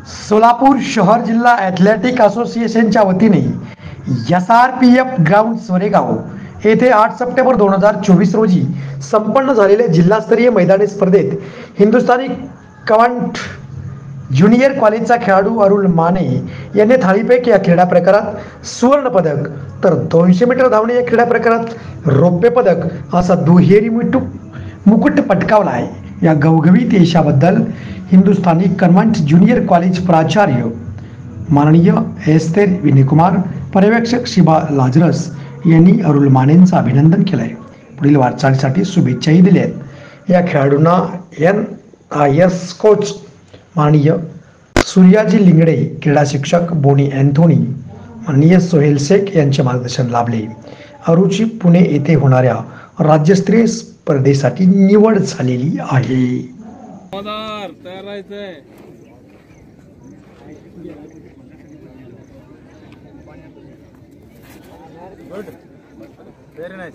सोलापूर शहर जिल्हा ॲथलेटिक असोसिएशनच्या वतीने SRPF ग्राउंड सोरेगाव येथे 8 सप्टेंबर 2024 रोजी संपन्न झालेल्या जिल्हास्तरीय मैदानी स्पर्धेत हिंदुस्थानी कवांट ज्युनियर कॉलेजचा खेळाडू अरुल माने यांनी थाळीफेक या क्रीडा प्रकारात सुवर्ण पदक तर 200 मीटर धावणे या क्रीडा प्रकारात रौप्य पदक असा दुहेरी मुकुट पटकावला आहे। या गवगवीत यशाबद्दल हिंदुस्थानी कन्व्हेंट ज्युनियर कॉलेज प्राचार्य माननीय एस्तेर विनयकुमार, पर्यवेक्षक शिबा लाजरस यांनी अरुल मानेंचं अभिनंदन केलं आहे। पुढील वाटचालीसाठी शुभेच्छाही दिल्या आहेत। या खेळाडूंना NIS कोच माननीय सूर्याजी लिंगडे, क्रीडा शिक्षक बोनी अँथोनी, माननीय सोहेल शेख यांचे मार्गदर्शन लाभले। अरुची पुणे येथे होणाऱ्या राज्यस्तरीय स्पर्धेसाठी निवड झालेली आहे। तयार राहायचंय। Good, very nice.